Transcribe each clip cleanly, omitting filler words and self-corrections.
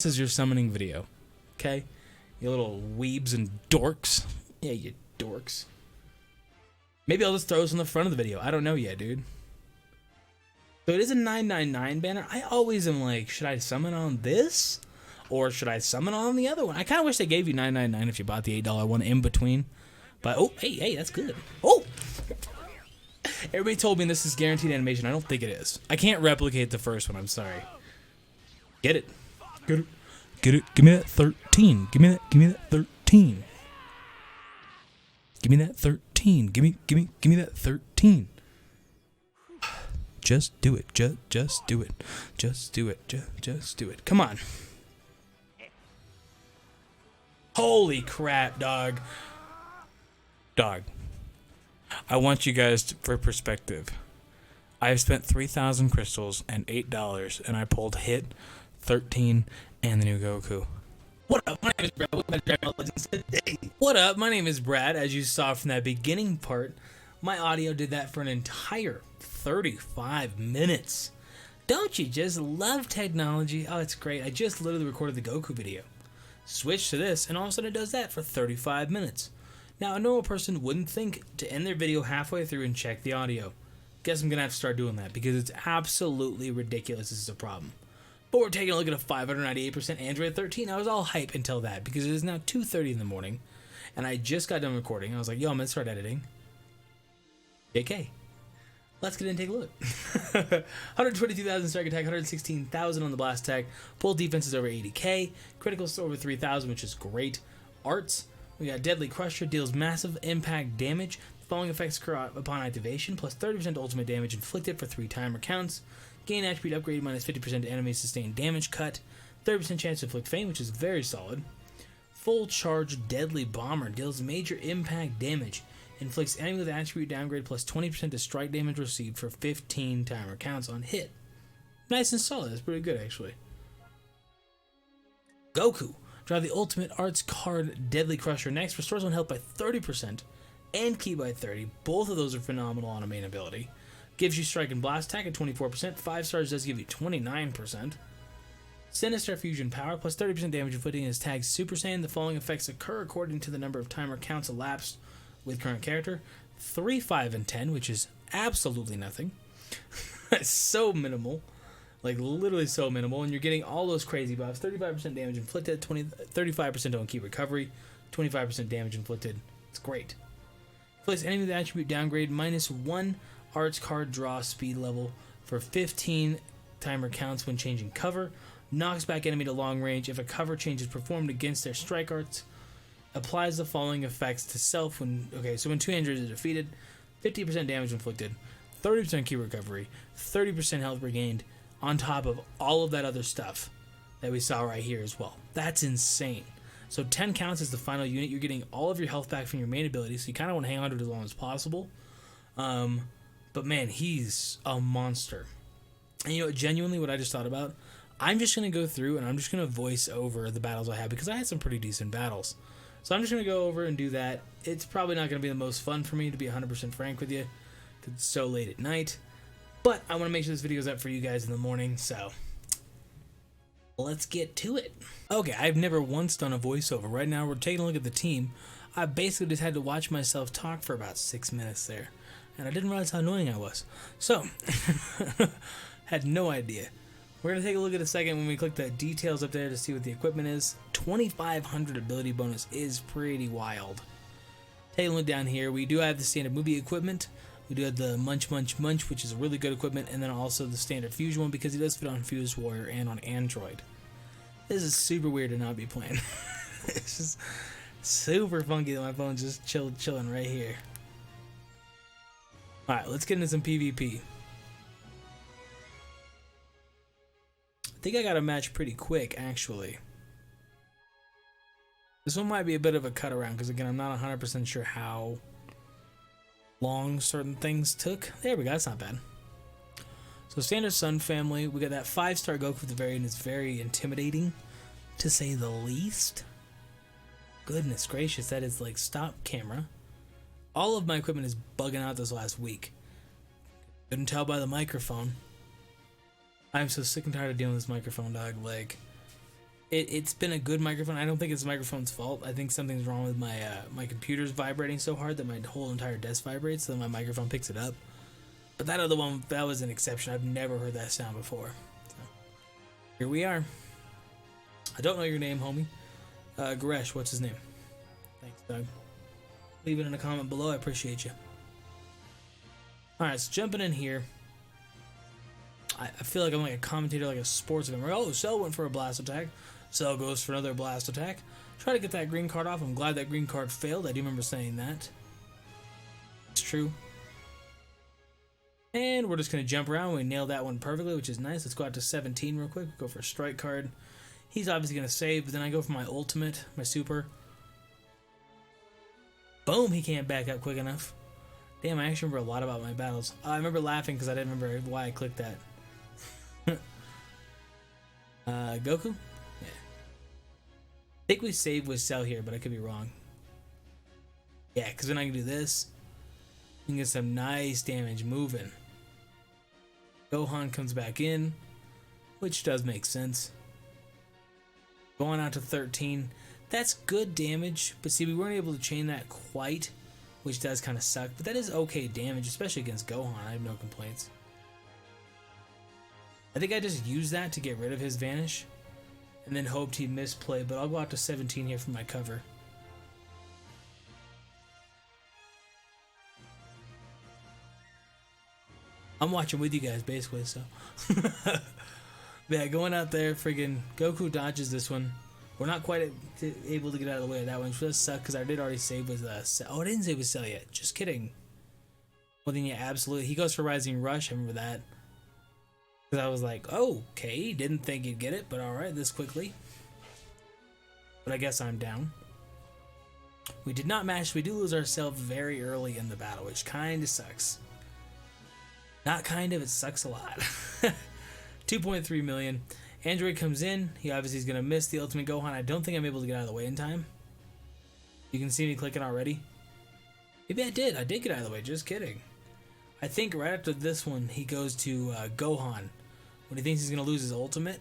This is your summoning video, okay? You little weebs and dorks. Yeah, you dorks. Maybe I'll just throw this on the front of the video. I don't know yet, dude. So it is a 999 banner. I always am like, should I summon on this? Or should I summon on the other one? I kind of wish they gave you 999 if you bought the $8 one in between. But, oh, hey, that's good. Oh! Everybody told me this is guaranteed animation. I don't think it is. I can't replicate the first one. I'm sorry. Get it. Get it. Get it. Give me that 13. Give me that 13. Give me that 13. Give me that 13. Just do it. Just do it. Just do it. Just do it. Come on. Holy crap, dog. Dog. I want you guys to, for perspective. I've spent 3,000 crystals and $8, and I pulled hit, 13, and the new Goku. What up? My name is Brad. What up? My name is Brad. As you saw from that beginning part, my audio did that for an entire 35 minutes. Don't you just love technology? Oh, it's great. I just literally recorded the Goku video. Switch to this, and all of a sudden it does that for 35 minutes. Now, a normal person wouldn't think to end their video halfway through and check the audio. Guess I'm going to have to start doing that because it's absolutely ridiculous. This is a problem. But we're taking a look at a 598% Android 13. I was all hype until that because it is now 2:30 in the morning, and I just got done recording. I was like, yo, I'm going to start editing. JK. Let's get in and take a look. 122,000 strike attack, 116,000 on the blast attack. Pull defense is over 80k. Criticals over 3,000, which is great. Arts, we got Deadly Crusher, deals massive impact damage. The following effects occur upon activation, plus 30% ultimate damage inflicted for 3 timer counts. Gain attribute upgrade minus 50% to enemy sustained damage cut. 30% chance to inflict fame, which is very solid. Full charge Deadly Bomber deals major impact damage. Inflicts enemy with attribute downgrade plus 20% to strike damage received for 15 timer counts on hit. Nice and solid. That's pretty good, actually. Goku. Draw the ultimate arts card Deadly Crusher next. Restores one health by 30% and ki by 30. Both of those are phenomenal on a main ability. Gives you strike and blast attack at 24%. 5 stars does give you 29%. Sinister Fusion Power plus 30% damage inflicting is tagged Super Saiyan. The following effects occur according to the number of timer counts elapsed with current character. 3, 5, and 10, which is absolutely nothing. It's so minimal. Like, literally so minimal. And you're getting all those crazy buffs. 35% damage inflicted, 35% on key recovery, 25% damage inflicted. It's great. Place enemy with attribute downgrade minus 1 arts card draw speed level for 15 timer counts when changing cover. Knocks back enemy to long range if a cover change is performed against their strike arts. Applies the following effects to self when... Okay, so when 2 androids are defeated, 50% damage inflicted, 30% key recovery, 30% health regained, on top of all of that other stuff that we saw right here as well. That's insane. So 10 counts is the final unit. You're getting all of your health back from your main ability, so you kind of want to hang on to it as long as possible. But man, he's a monster. And you know, genuinely what I just thought about, I'm just going to go through and I'm just going to voice over the battles I had because I had some pretty decent battles. So I'm just going to go over and do that. It's probably not going to be the most fun for me, to be 100% frank with you, because it's so late at night. But I want to make sure this video is up for you guys in the morning, so let's get to it. Okay, I've never once done a voiceover. Right now we're taking a look at the team. I basically just had to watch myself talk for about 6 minutes there, and I didn't realize how annoying I was. So, had no idea. We're going to take a look at a second when we click the details up there to see what the equipment is. 2,500 ability bonus is pretty wild. Taking a look down here, we do have the standard movie equipment. We do have the Munch, which is a really good equipment, and then also the standard Fusion one because it does fit on Fused Warrior and on Android. This is super weird to not be playing. It's just super funky that my phone's just chilling right here. Alright, let's get into some PvP. I think I got a match pretty quick, actually. This one might be a bit of a cut around because, again, I'm not 100% sure how long certain things took. There we go, that's not bad. So standard Sun family, we got that 5-star Goku at the very end. It's very intimidating, to say the least. Goodness gracious, that is like stop camera. All of my equipment is bugging out this last week. Couldn't tell by the microphone. I'm so sick and tired of dealing with this microphone, dog. Like, It's been a good microphone. I don't think it's the microphone's fault. I think something's wrong with my my computer's vibrating so hard that my whole entire desk vibrates, so my microphone picks it up. But that other one, that was an exception. I've never heard that sound before. So, here we are. I don't know your name, homie. Goresh, what's his name? Thanks, Doug. Leave it in a comment below. I appreciate you. Alright, so jumping in here. I feel like I'm like a commentator, like a sports event. Oh, Cell went for a blast attack. Cell goes for another blast attack. Try to get that green card off. I'm glad that green card failed. I do remember saying that. It's true. And we're just going to jump around. We nailed that one perfectly, which is nice. Let's go out to 17 real quick. Go for a strike card. He's obviously going to save, but then I go for my ultimate, my super. Boom, he can't back up quick enough. Damn, I actually remember a lot about my battles. I remember laughing because I didn't remember why I clicked that. Goku? Yeah. I think we saved with Cell here, but I could be wrong. Yeah, because then I can do this. You can get some nice damage moving. Gohan comes back in, which does make sense. Going out to 13. That's good damage, but see, we weren't able to chain that quite, which does kind of suck, but that is okay damage, especially against Gohan. I have no complaints. I think I just used that to get rid of his vanish, and then hoped he'd misplay, but I'll go out to 17 here for my cover. I'm watching with you guys, basically, so. Yeah, going out there, friggin' Goku dodges this one. We're not quite able to get out of the way of that one, which does suck, because I did already save with Cell. Oh, I didn't save with Cell yet. Just kidding. Well, then, yeah, absolutely. He goes for Rising Rush. I remember that. Because I was like, oh, okay, didn't think he'd get it, but alright, this quickly. But I guess I'm down. We did not match. We do lose ourselves very early in the battle, which kind of sucks. Not kind of, it sucks a lot. 2.3 million. Android comes in. He obviously is going to miss the Ultimate Gohan. I don't think I'm able to get out of the way in time. You can see me clicking already. Maybe I did. I did get out of the way. Just kidding. I think right after this one, he goes to Gohan when he thinks he's going to lose his ultimate.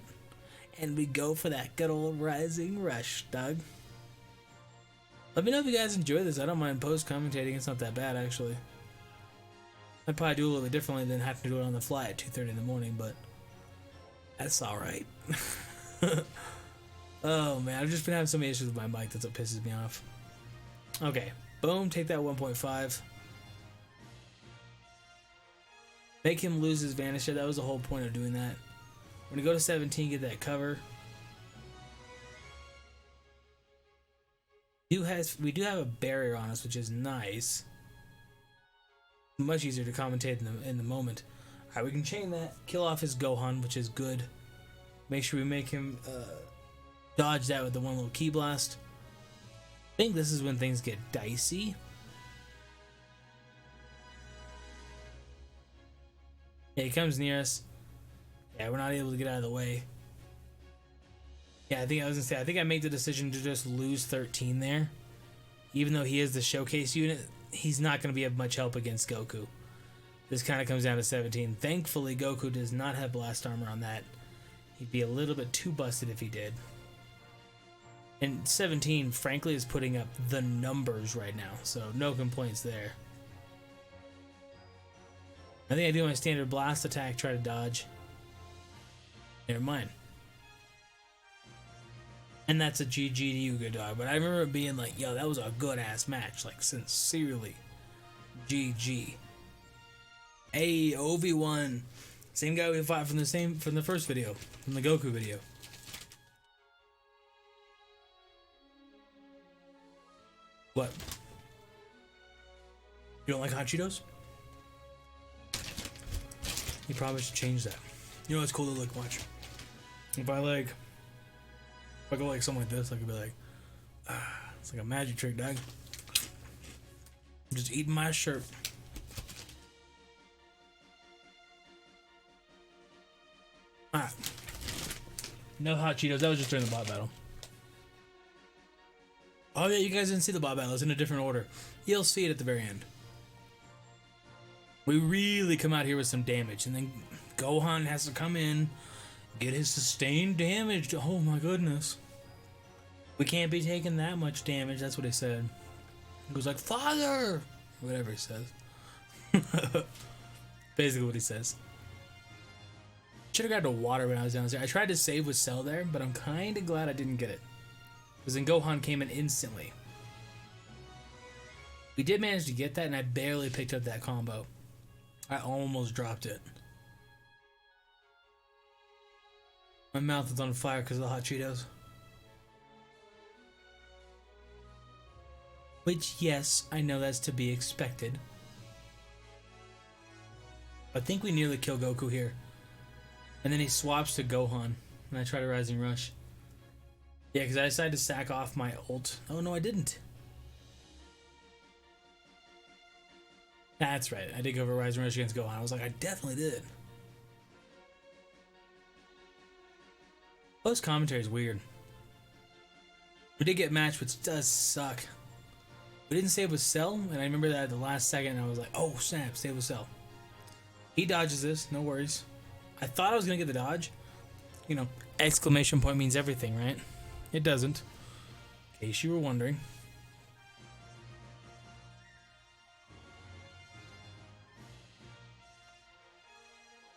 And we go for that good old Rising Rush, Doug. Let me know if you guys enjoy this. I don't mind post-commentating. It's not that bad, actually. I'd probably do a little bit differently than having to do it on the fly at 2:30 in the morning, but that's alright. Oh, man. I've just been having so many issues with my mic. That's what pisses me off. Okay. Boom. Take that 1.5. Make him lose his Vanisher. That was the whole point of doing that. We're going to go to 17, get that cover. We do have a barrier on us, which is nice. Much easier to commentate in the moment. Alright, we can chain that. Kill off his Gohan, which is good. Make sure we make him dodge that with the one little Ki Blast. I think this is when things get dicey. Yeah, he comes near us. Yeah, we're not able to get out of the way. Yeah, I think I made the decision to just lose 13 there. Even though he is the showcase unit, he's not going to be of much help against Goku. This kind of comes down to 17. Thankfully, Goku does not have blast armor on that. He'd be a little bit too busted if he did. And 17, frankly, is putting up the numbers right now, so no complaints there. I think I do my standard blast attack, try to dodge. Never mind. And that's a GG to you, good dog. But I remember being like, yo, that was a good ass match. Like, sincerely. GG. Hey, Obi-Wan. Same guy we fought from the first video. From the Goku video. What? You don't like hot Cheetos? You probably should change that. You know what's cool to look, watch. If I go like something like this, I could be like, it's like a magic trick, dog. I'm just eating my shirt. Alright. No hot Cheetos, that was just during the bot battle. Oh yeah, you guys didn't see the bot battle, it's in a different order. You'll see it at the very end. We really come out here with some damage, and then Gohan has to come in, Get his sustained damage. Oh my goodness. We can't be taking that much damage. That's what he said. He goes like, "Father!" Whatever he says. Basically what he says. Should have gotten a water when I was down there. I tried to save with Cell there, but I'm kind of glad I didn't get it. Because then Gohan came in instantly. We did manage to get that, and I barely picked up that combo. I almost dropped it. My mouth is on fire because of the hot Cheetos. Which, yes, I know that's to be expected. I think we nearly kill Goku here. And then he swaps to Gohan. And I try to Rising Rush. Yeah, because I decided to sack off my ult. Oh, no, I didn't. That's right. I did go for Rising Rush against Gohan. I was like, I definitely did. Post commentary is weird. We did get matched, which does suck. We didn't save with Cell, and I remember that at the last second, and I was like, oh snap, save with Cell. He dodges this, no worries. I thought I was gonna get the dodge. You know, exclamation point means everything, right? It doesn't. In case you were wondering.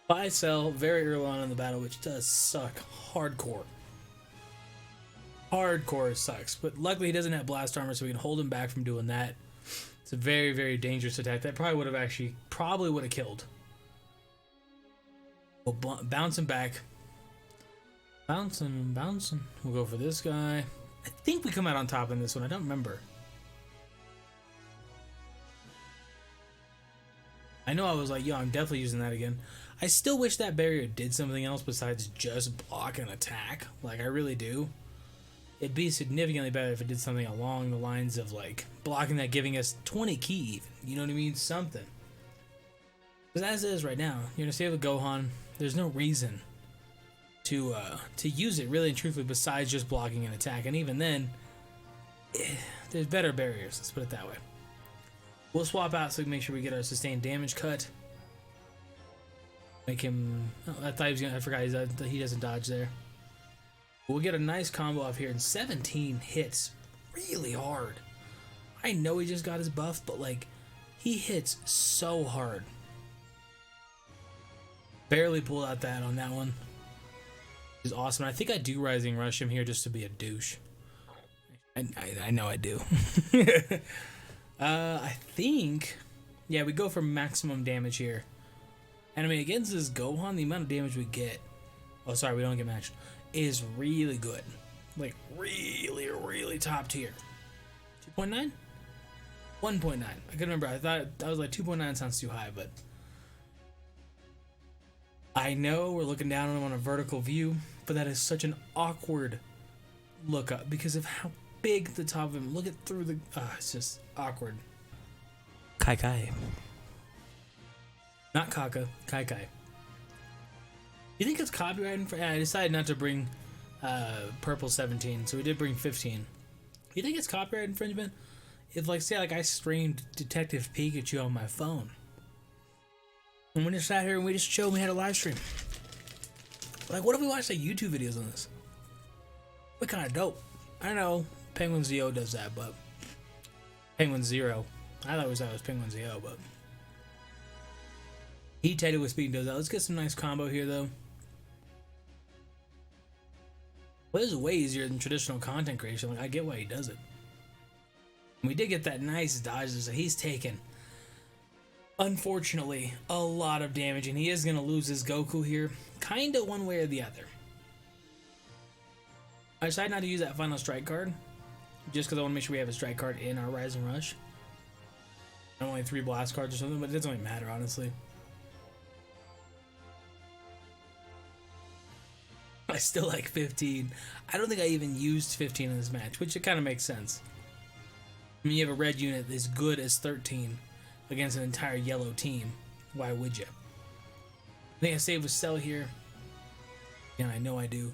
Buy Cell very early on in the battle, which does suck hardcore. Hardcore sucks, but luckily he doesn't have blast armor, so we can hold him back from doing that. It's a very, very dangerous attack. That probably would have killed. We'll bounce him back. Bouncing. We'll go for this guy. I think we come out on top in this one. I don't remember. I know I was like, yo, I'm definitely using that again. I still wish that barrier did something else besides just block and attack. Like, I really do. It'd be significantly better if it did something along the lines of, like, blocking that, giving us 20 ki even. You know what I mean? Something. Because as it is right now, you're going to save with Gohan. There's no reason to use it, really and truthfully, besides just blocking and attack. And even then, there's better barriers. Let's put it that way. We'll swap out so we can make sure we get our sustained damage cut. Make him... Oh, I thought he was gonna... I forgot he doesn't dodge there. We'll get a nice combo off here, and 17 hits really hard. I know he just got his buff, but like, he hits so hard. Barely pulled out that on that one. Which is awesome. I think I do Rising Rush him here just to be a douche. I know I do. I think... Yeah, we go for maximum damage here. And I mean, against this Gohan, the amount of damage we get... Oh, sorry, we don't get matched. Is really good. Like, really, really top tier. 2.9? 1.9. I couldn't remember. I was like, 2.9 sounds too high, but... I know we're looking down on him on a vertical view, but that is such an awkward look up because of how big the top of him. Look at through the... it's just awkward. Kai. Not Kaka. Kai. You think it's copyright? I decided not to bring purple 17, so we did bring 15. You think it's copyright infringement? If, like, say, like I streamed Detective Pikachu on my phone, and we just sat here and we just showed we had a live stream. Like, what if we watched like YouTube videos on this? What kind of dope? I know Penguin Zero does that, but Penguin Zero. I thought it was Penguin Zero, but he Teddy with Speed does that. Let's get some nice combo here, though. Well, this is way easier than traditional content creation. Like, I get why he does it. And we did get that nice dodge, so he's taken, unfortunately, a lot of damage, and he is going to lose his Goku here, kind of one way or the other. I decided not to use that final strike card, just because I want to make sure we have a strike card in our Rising Rush. Only 3 blast cards or something, but it doesn't really matter, honestly. I still like 15. I don't think I even used 15 in this match, which it kind of makes sense. I mean, you have a red unit as good as 13 against an entire yellow team. Why would you? I think I saved with Cell here. Yeah, I know I do.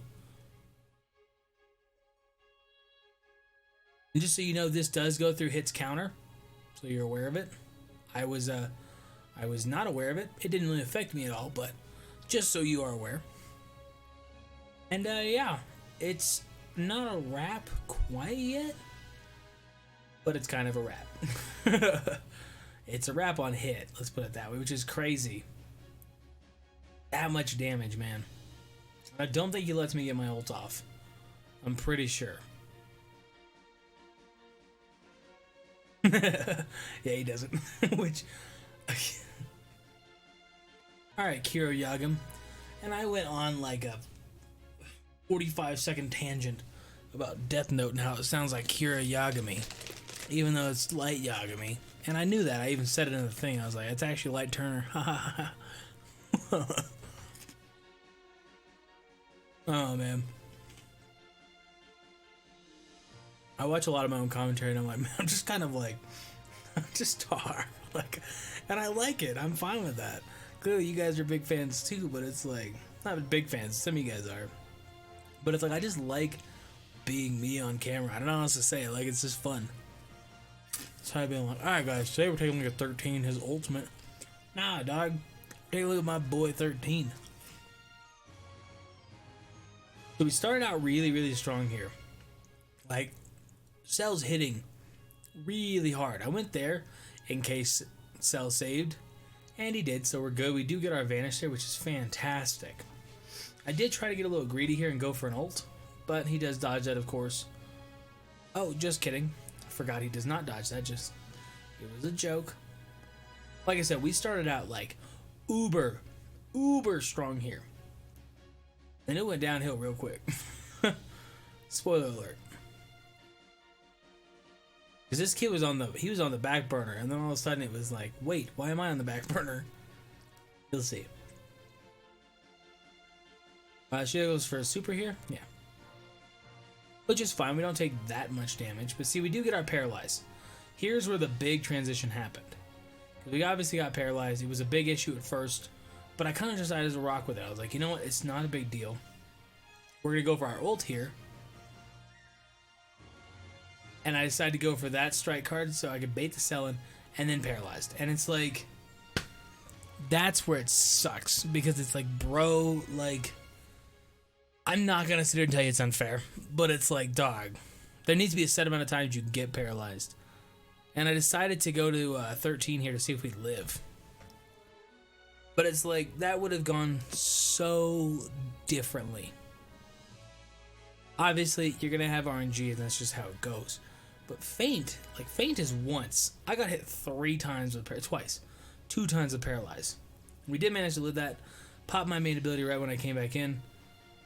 And just so you know, this does go through hits counter, so you're aware of it. I was not aware of it. It didn't really affect me at all, but just so you are aware. And yeah, it's not a wrap quite yet, but it's kind of a wrap. It's a wrap on hit, let's put it that way, which is crazy. That much damage, man. I don't think he lets me get my ult off. I'm pretty sure. Yeah, he doesn't. Which... Alright, Kiro Yagam. And I went on like a 45-second tangent about Death Note and how it sounds like Kira Yagami, even though it's Light Yagami. And I knew that. I even said it in the thing. I was like, it's actually Light Turner. Oh, man. I watch a lot of my own commentary and I'm like, man, I'm just kind of like, I'm just tar. Like, and I like it. I'm fine with that. Clearly you guys are big fans too, but it's like, not big fans. Some of you guys are. But it's like, I just like being me on camera. I don't know how else to say it. Like, it's just fun. So I've been like, alright guys, today we're taking a look at 13, his ultimate. Nah, dog. Take a look at my boy 13. So we started out really, really strong here. Like, Cell's hitting really hard. I went there in case Cell saved, and he did, so we're good. We do get our advantage there, which is fantastic. I did try to get a little greedy here and go for an ult, but he does dodge that, of course. Oh, just kidding. I forgot he does not dodge that. Just, it was a joke. Like I said, we started out like uber strong here. And it went downhill real quick. Spoiler alert. Because this kid was on the back burner, and then all of a sudden it was like, wait, why am I on the back burner? You'll see. She goes for a super here, yeah. Which is fine, we don't take that much damage, but see, we do get our paralyzed. Here's where the big transition happened. We obviously got paralyzed, it was a big issue at first, but I kind of decided to rock with it. I was like, you know what, it's not a big deal. We're going to go for our ult here. And I decided to go for that strike card so I could bait the Cellin and then paralyzed. And it's like, that's where it sucks, because it's like, bro, like, I'm not going to sit here and tell you it's unfair, but it's like, dog, there needs to be a set amount of times you can get paralyzed. And I decided to go to 13 here to see if we live. But it's like, that would have gone so differently. Obviously, you're going to have RNG, and that's just how it goes. But Feint, like, Feint is once. I got hit 3 times with twice. 2 times with Paralyze. We did manage to live that. Popped my main ability right when I came back in.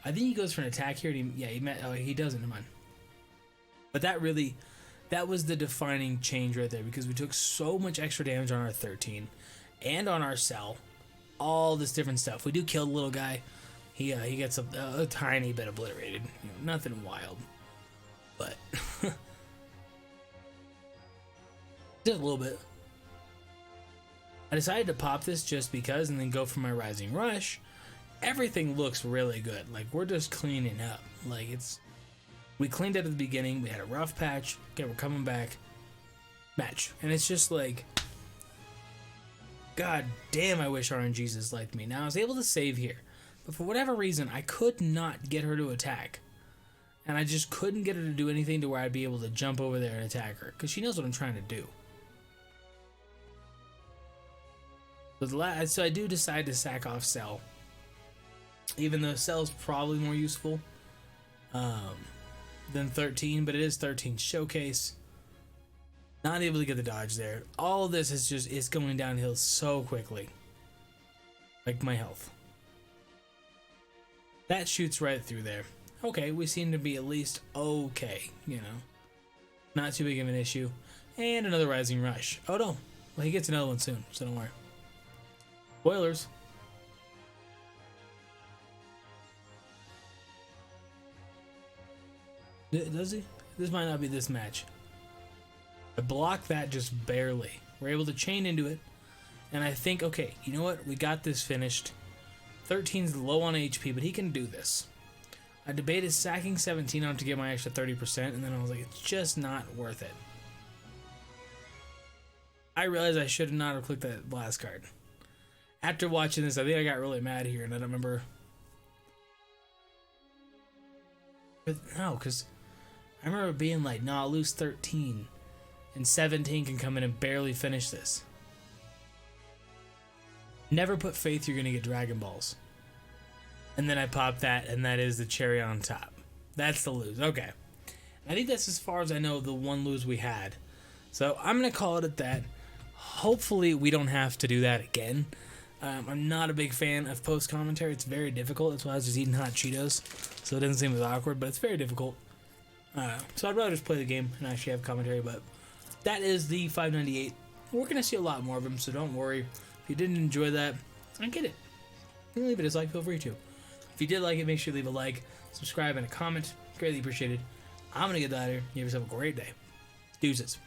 I think he goes for an attack here. And he doesn't. Never mind. But that was the defining change right there, because we took so much extra damage on our 13 and on our Cell. All this different stuff. We do kill the little guy. He gets a tiny bit obliterated. You know, nothing wild. But just a little bit. I decided to pop this just because and then go for my Rising Rush. Everything looks really good. Like, we're just cleaning up. Like, we cleaned up at the beginning. We had a rough patch. Okay, we're coming back. Match. And it's just like, god damn, I wish RNGesus liked me. Now, I was able to save here. But for whatever reason, I could not get her to attack. And I just couldn't get her to do anything to where I'd be able to jump over there and attack her. Because she knows what I'm trying to do. So I do decide to sack off Cell. Even though Cell's probably more useful than 13. But it is 13 Showcase. Not able to get the dodge there. All of this is going downhill so quickly. Like my health. That shoots right through there. Okay, we seem to be at least okay, you know. Not too big of an issue. And another Rising Rush. Oh no. Well, he gets another one soon, so don't worry. Spoilers. Does he? This might not be this match. I blocked that just barely. We're able to chain into it. And I think, okay, you know what? We got this finished. 13's low on HP, but he can do this. I debated sacking 17 on to get my extra 30%, and then I was like, it's just not worth it. I realized I should not have clicked that blast card. After watching this, I think I got really mad here, and I don't remember. No, because I remember being like, no, I'll lose 13. And 17 can come in and barely finish this. Never put faith you're going to get Dragon Balls. And then I pop that, and that is the cherry on top. That's the lose. Okay. I think that's as far as I know the one lose we had. So I'm going to call it at that. Hopefully we don't have to do that again. I'm not a big fan of post-commentary. It's very difficult. That's why I was just eating hot Cheetos. So it doesn't seem as awkward, but it's very difficult. So I'd rather just play the game and actually have commentary. But that is the 598. We're going to see a lot more of them, so don't worry. If you didn't enjoy that, I get it. You can leave it as like, feel free to. If you did like it, make sure you leave a like, subscribe, and a comment. Greatly appreciated. I'm going to get out of here. You have yourself a great day. Deuces.